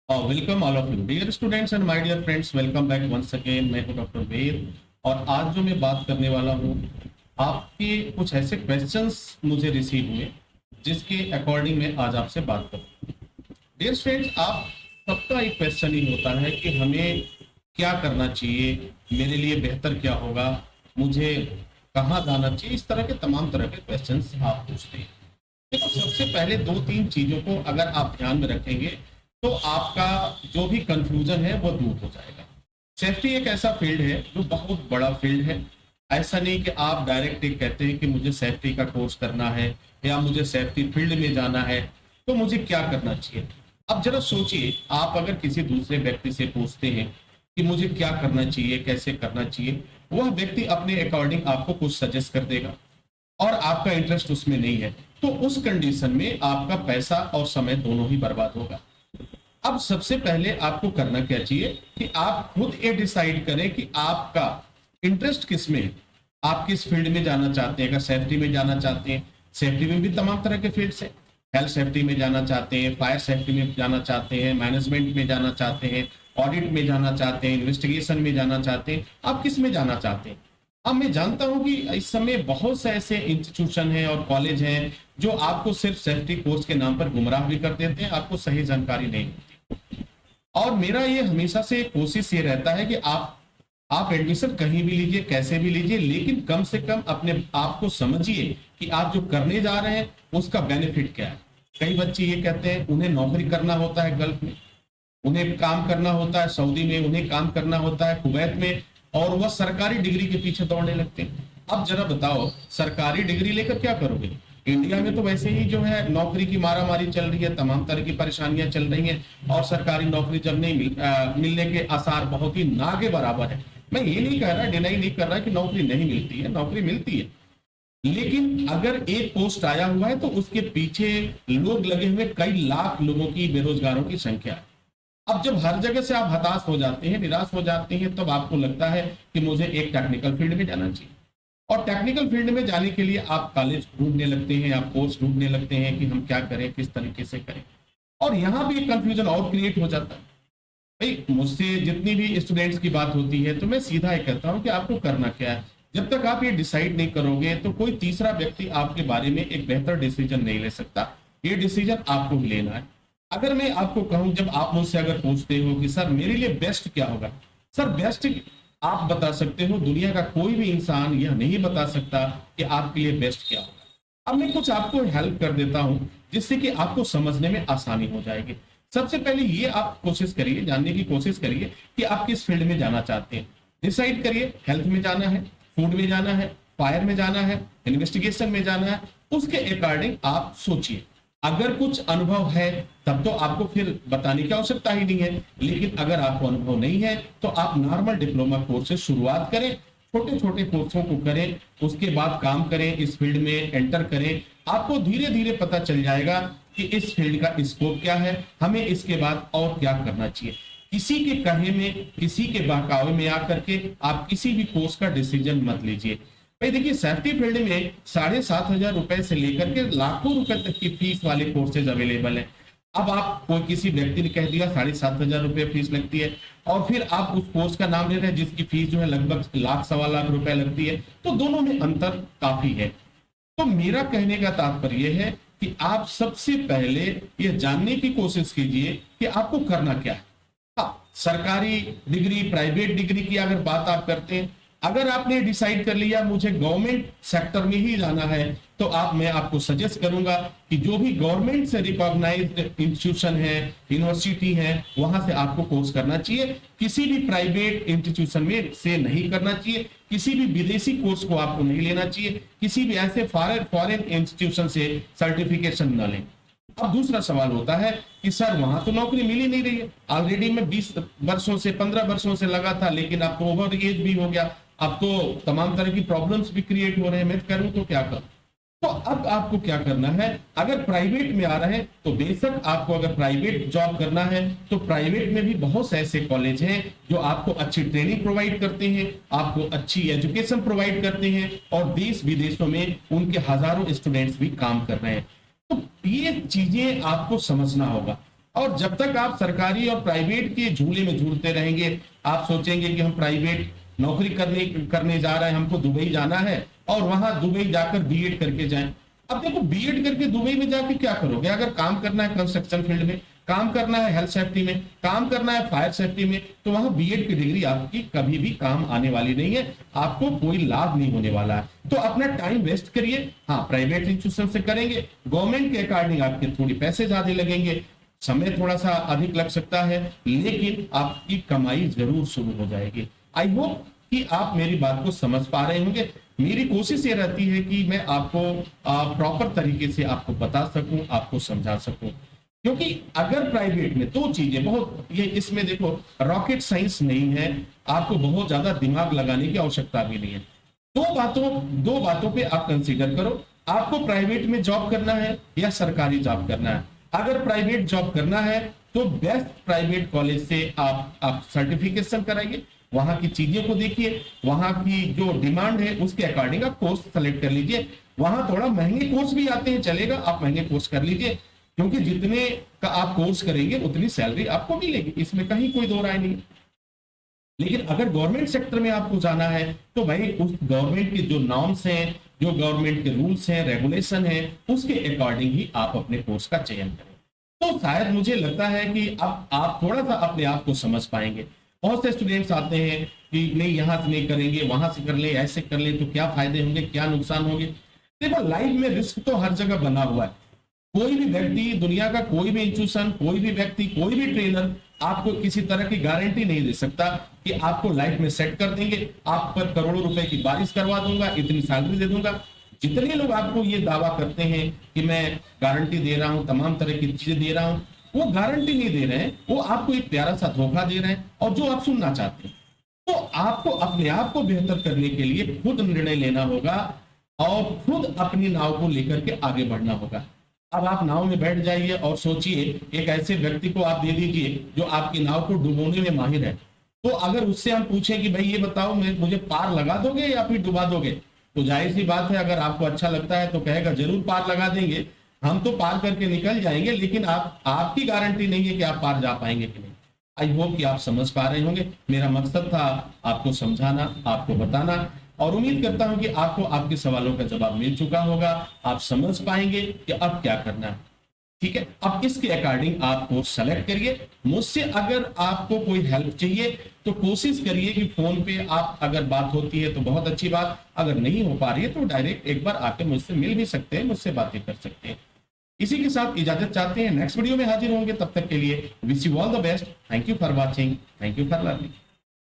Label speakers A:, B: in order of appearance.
A: Welcome all of you dear students and my dear friends, welcome back once again. मैं हूं doctor वेद और आज जो मैं बात करने वाला हूं, आपके कुछ ऐसे क्वेश्चंस मुझे रिसीव हुए जिसके अकॉर्डिंग मैं आज आपसे बात करूं। डियर स्टूडेंट्स, आप सबका एक क्वेश्चन ही होता है कि हमें क्या करना चाहिए, मेरे लिए बेहतर क्या होगा, मुझे कहाँ जाना चाहिए। इस तरह के तमाम तरह के क्वेश्चंस आप पूछते हैं। देखो, सबसे पहले दो तीन चीजों को अगर आप ध्यान में रखेंगे तो आपका जो भी कंफ्यूजन है वो दूर हो जाएगा। सेफ्टी एक ऐसा फील्ड है जो बहुत बड़ा फील्ड है। ऐसा नहीं कि आप डायरेक्ट एक कहते हैं कि मुझे सेफ्टी का कोर्स करना है या मुझे सेफ्टी फील्ड में जाना है तो मुझे क्या करना चाहिए। अब जरा सोचिए, आप अगर किसी दूसरे व्यक्ति से पूछते हैं कि मुझे क्या करना चाहिए, कैसे करना चाहिए, वह व्यक्ति अपने अकॉर्डिंग आपको कुछ सजेस्ट कर देगा और आपका इंटरेस्ट उसमें नहीं है, तो उस कंडीशन में आपका पैसा और समय दोनों ही बर्बाद होगा। अब सबसे पहले आपको करना क्या चाहिए कि आप खुद ये डिसाइड करें कि आपका इंटरेस्ट किस में है, आप किस फील्ड में जाना चाहते हैं। अगर सेफ्टी में जाना चाहते हैं, सेफ्टी में भी तमाम तरह के फील्ड्स हैं। हेल्थ सेफ्टी में जाना चाहते हैं, फायर सेफ्टी में जाना चाहते हैं, मैनेजमेंट में जाना चाहते हैं, ऑडिट में जाना चाहते हैं, इन्वेस्टिगेशन में जाना चाहते हैं, आप किस में जाना चाहते हैं। अब मैं जानता हूं कि इस समय बहुत से ऐसे इंस्टीट्यूशन हैं और कॉलेज हैं जो आपको सिर्फ सेफ्टी कोर्स के नाम पर गुमराह भी कर देते हैं, आपको सही जानकारी नहीं होती। और मेरा ये हमेशा से कोशिश ये रहता है कि आप एडमिशन कहीं भी लीजिए, कैसे भी लीजिए, लेकिन कम से कम अपने आप को समझिए कि आप जो करने जा रहे हैं उसका बेनिफिट क्या है। कई बच्चे ये कहते हैं उन्हें नौकरी करना होता है गल्फ में, उन्हें काम करना होता है सऊदी में, उन्हें काम करना होता है कुवैत में, और वह सरकारी डिग्री के पीछे दौड़ने लगते हैं। अब जरा बताओ, सरकारी डिग्री लेकर क्या करोगे। इंडिया में तो वैसे ही जो है नौकरी की मारामारी चल रही है, तमाम तरह की परेशानियां चल रही हैं और सरकारी नौकरी जब नहीं मिलने के आसार बहुत ही ना के बराबर है। मैं ये नहीं कह रहा, डिनाई नहीं कर रहा कि नौकरी नहीं मिलती है, नौकरी मिलती है, लेकिन अगर एक पोस्ट आया हुआ है तो उसके पीछे लोग लगे हुए कई लाख लोगों की, बेरोजगारों की संख्या है। अब जब हर जगह से आप हताश हो जाते हैं, निराश हो जाते हैं, तब आपको लगता है कि मुझे एक टेक्निकल फील्ड में जाना चाहिए। और टेक्निकल फील्ड में जाने के लिए आप कॉलेज ढूंढने लगते हैं, आप कोर्स ढूंढने लगते हैं कि हम क्या करें, किस तरीके से करें। और यहाँ भी एक कंफ्यूजन और क्रिएट हो जाता है। भाई, मुझसे जितनी भी स्टूडेंट्स की बात होती है तो मैं सीधा ही कहता हूँ कि आपको करना क्या है। जब तक आप ये डिसाइड नहीं करोगे तो कोई तीसरा व्यक्ति आपके बारे में एक बेहतर डिसीजन नहीं ले सकता। ये डिसीजन आपको ही लेना है। अगर मैं आपको कहूं, जब आप मुझसे अगर पूछते हो कि सर मेरे लिए बेस्ट क्या होगा, सर बेस्ट आप बता सकते हो, दुनिया का कोई भी इंसान यह नहीं बता सकता कि आपके लिए बेस्ट क्या होगा। अब मैं कुछ आपको हेल्प कर देता हूं जिससे कि आपको समझने में आसानी हो जाएगी। सबसे पहले ये आप कोशिश करिए, जानने की कोशिश करिए कि आप किस फील्ड में जाना चाहते हैं। डिसाइड करिए, हेल्थ में जाना है, फूड में जाना है, फायर में जाना है, इन्वेस्टिगेशन में जाना है। उसके अकॉर्डिंग आप सोचिए। अगर कुछ अनुभव है तब तो आपको फिर बताने की आवश्यकता ही नहीं है, लेकिन अगर आपको अनुभव नहीं है तो आप नॉर्मल डिप्लोमा कोर्स से शुरुआत करें, छोटे छोटे कोर्सों को करें, उसके बाद काम करें, इस फील्ड में एंटर करें। आपको धीरे धीरे पता चल जाएगा कि इस फील्ड का स्कोप क्या है, हमें इसके बाद और क्या करना चाहिए। किसी के कहे में, किसी के बहकावे में आकर के आप किसी भी कोर्स का डिसीजन मत लीजिए। भाई देखिए, सेफ्टी फील्ड में 7,500 रुपए से लेकर के लाखों रुपए तक की फीस वाले कोर्सेज अवेलेबल है। अब आप कोई किसी व्यक्ति ने कह दिया 7,500 रुपए फीस लगती है और फिर आप उस कोर्स का नाम ले रहे हैं जिसकी फीस जो है लगभग लाख सवा लाख रुपए लगती है, तो दोनों में अंतर काफी है। तो मेरा कहने का तात्पर्य है कि आप सबसे पहले यह जानने की कोशिश कीजिए कि आपको करना क्या है। हाँ, सरकारी डिग्री, प्राइवेट डिग्री की अगर बात आप करते हैं, अगर आपने डिसाइड कर लिया मुझे गवर्नमेंट सेक्टर में ही जाना है, तो मैं आपको सजेस्ट करूंगा कि जो भी गवर्नमेंट से रिकॉग्नाइज्ड इंस्टीट्यूशन है, यूनिवर्सिटी है, वहां से आपको कोर्स करना चाहिए। किसी भी प्राइवेट इंस्टीट्यूशन में से नहीं करना चाहिए, किसी भी विदेशी कोर्स को आपको नहीं लेना चाहिए, किसी भी ऐसे फॉरेन इंस्टीट्यूशन से सर्टिफिकेशन न लें। अब दूसरा सवाल होता है कि सर वहां तो नौकरी मिल ही नहीं रही है, ऑलरेडी मैं 20 वर्षों से, 15 वर्षों से लगा था, लेकिन अब तो ओवर एज भी हो गया, अब तो तमाम तरह की प्रॉब्लम्स भी क्रिएट हो रहे हैं, मैं करूं तो क्या करूं। तो अब आपको क्या करना है, अगर प्राइवेट में आ रहे हैं तो बेशक आपको अगर प्राइवेट जॉब करना है तो प्राइवेट में भी बहुत से ऐसे कॉलेज हैं जो आपको अच्छी ट्रेनिंग प्रोवाइड करते हैं, आपको अच्छी एजुकेशन प्रोवाइड करते हैं और देश विदेशों में उनके हजारों स्टूडेंट्स भी काम कर रहे हैं। तो ये चीजें आपको समझना होगा। और जब तक आप सरकारी और प्राइवेट के झूले में झूलते रहेंगे, आप सोचेंगे कि हम प्राइवेट नौकरी करने करने जा रहे हैं, हमको दुबई जाना है और वहां दुबई जाकर बीएड करके जाएं। अब देखो बीएड करके दुबई में जाके क्या करोगे? अगर काम करना है कंस्ट्रक्शन फील्ड में, काम करना है हेल्थ सेफ्टी में, काम करना है फायर सेफ्टी में, तो वहां बीएड की डिग्री आपकी कभी भी काम आने वाली नहीं है, आपको कोई लाभ नहीं होने वाला है। तो अपना टाइम वेस्ट करिए। हाँ, प्राइवेट इंस्टीट्यूशन से करेंगे, गवर्नमेंट के अकॉर्डिंग आपके थोड़ी पैसे ज्यादा लगेंगे, समय थोड़ा सा अधिक लग सकता है, लेकिन आपकी कमाई जरूर शुरू हो जाएगी। आई होप कि आप मेरी बात को समझ पा रहे होंगे। मेरी कोशिश ये रहती है कि मैं आपको प्रॉपर तरीके से आपको बता सकूं, आपको समझा सकूं, क्योंकि अगर प्राइवेट में दो चीजें बहुत, ये इसमें देखो रॉकेट साइंस नहीं है, आपको बहुत ज्यादा दिमाग लगाने की आवश्यकता भी नहीं है। दो बातों पे आप कंसीडर करो, आपको प्राइवेट में जॉब करना है या सरकारी जॉब करना है। अगर प्राइवेट जॉब करना है तो बेस्ट प्राइवेट कॉलेज से आप सर्टिफिकेशन कराइए, वहां की चीजों को देखिए, वहां की जो डिमांड है उसके अकॉर्डिंग आप कोर्स सेलेक्ट कर लीजिए। वहां थोड़ा महंगे कोर्स भी आते हैं, चलेगा, आप महंगे कोर्स कर लीजिए, क्योंकि जितने का आप कोर्स करेंगे उतनी सैलरी आपको मिलेगी, इसमें कहीं कोई दो राय नहीं। लेकिन अगर गवर्नमेंट सेक्टर में आपको जाना है तो भाई उस गवर्नमेंट के जो नॉर्म्स हैं, जो गवर्नमेंट के रूल्स हैं, रेगुलेशन है, उसके अकॉर्डिंग ही आप अपने कोर्स का चयन करें। तो शायद मुझे लगता है कि अब आप थोड़ा सा अपने आप को समझ पाएंगे। बहुत से स्टूडेंट्स आते हैं कि नहीं यहां से नहीं करेंगे, वहां से कर ले, ऐसे कर ले तो क्या फायदे होंगे, क्या नुकसान होंगे। देखो लाइफ में रिस्क तो हर जगह बना हुआ है। कोई भी व्यक्ति, दुनिया का कोई भी इंस्टीट्यूशन, कोई भी व्यक्ति, कोई भी ट्रेनर आपको किसी तरह की गारंटी नहीं दे सकता कि आपको लाइफ में सेट कर देंगे, आप पर करोड़ों रुपए की बारिश करवा दूंगा, इतनी सैलरी दे दूंगा। जितने लोग आपको ये दावा करते हैं कि मैं गारंटी दे रहा हूं, तमाम तरह की चीजें दे रहा हूं, वो गारंटी नहीं दे रहे हैं, वो आपको एक प्यारा सा धोखा दे रहे हैं और जो आप सुनना चाहते हैं। तो आपको अपने आप को बेहतर करने के लिए खुद निर्णय लेना होगा और खुद अपनी नाव को लेकर के आगे बढ़ना होगा। अब आप नाव में बैठ जाइए और सोचिए, एक ऐसे व्यक्ति को आप दे दीजिए जो आपकी नाव को डुबोने में माहिर है, तो अगर उससे हम पूछें कि भाई ये बताओ मुझे पार लगा दोगे या फिर डुबा दोगे, तो जाहिर सी बात है अगर आपको अच्छा लगता है तो कहेगा जरूर पार लगा देंगे, हम तो पार करके निकल जाएंगे, लेकिन आपकी गारंटी नहीं है कि आप पार जा पाएंगे कि नहीं। आई होप कि आप समझ पा रहे होंगे। मेरा मकसद था आपको समझाना, आपको बताना, और उम्मीद करता हूं कि आपको आपके सवालों का जवाब मिल चुका होगा, आप समझ पाएंगे कि अब क्या करना है। ठीक है, अब इसके अकॉर्डिंग आप कोर्स सेलेक्ट करिए। मुझसे अगर आपको कोई हेल्प चाहिए तो कोशिश करिए कि फोन पे आप, अगर बात होती है तो बहुत अच्छी बात, अगर नहीं हो पा रही है तो डायरेक्ट एक बार आके मुझसे मिल भी सकते हैं, मुझसे बातें कर सकते हैं। इसी के साथ इजाजत चाहते हैं, नेक्स्ट वीडियो में हाजिर होंगे, तब तक के लिए wish you all the best. Thank you for watching, thank you for learning.